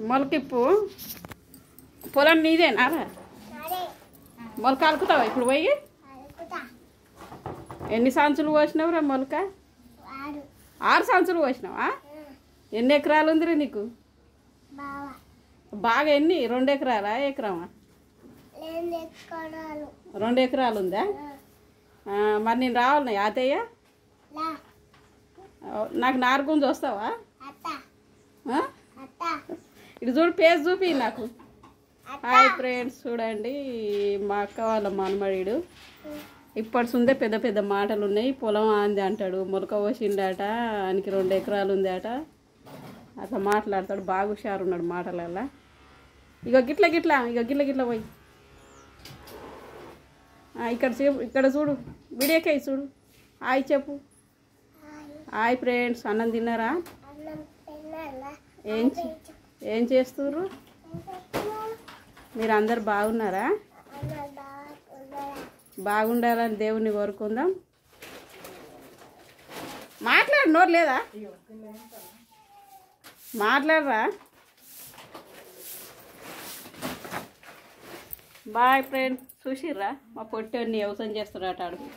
మొలకిప్పు పొలం నీదేనా మొలక అలుకుతావా ఇప్పుడు పోయి ఎన్ని సంచులు పోసినావు రా మొలక 6 సంచులు పోసినావా ఎన్ని ఎకరాలు ఉందిరా నీకు బాగా ఎన్ని 2 ఎకరాలా ఎకరమా 2 ఎకరాలు ఉందా మరి నేను రావాలి అతయ్య నాకు నారుగుంజ వస్తావా ఇటు చూడు పేజ్ చూపి నాకు హాయ్ ఫ్రెండ్స్ చూడండి మా అక్క వాళ్ళ మనమడిడు ఇప్పటిసుందే పెద్ద పెద్ద మాటలు ఉన్నాయి పొలం ఆంది అంటాడు మొలక పోసిండట ఆయనకి 2 ఎకరాలు ఉంది అట అట్లా మాట్లాడతాడు బాగా హుషారు ఉన్నాడు మాటలల్లా ఇక గిట్ల గిట్ల పోయి ఇక్కడ చూడు వీడియోకే చూడు హాయ్ చెప్పు హాయ్ ఫ్రెండ్స్ అన్నం తిన్నారా ఏం చేస్తుర్రు మీరు అందరు బాగున్నారా బాగుండాలని దేవుని కోరుకుందాం మాట్లాడు నోరు లేదా మాట్లాడరా బాయ్ ఫ్రెండ్స్ చూసిర్రా మా పొట్టోని వ్యవసాయం చేస్తున్నారట అడుగు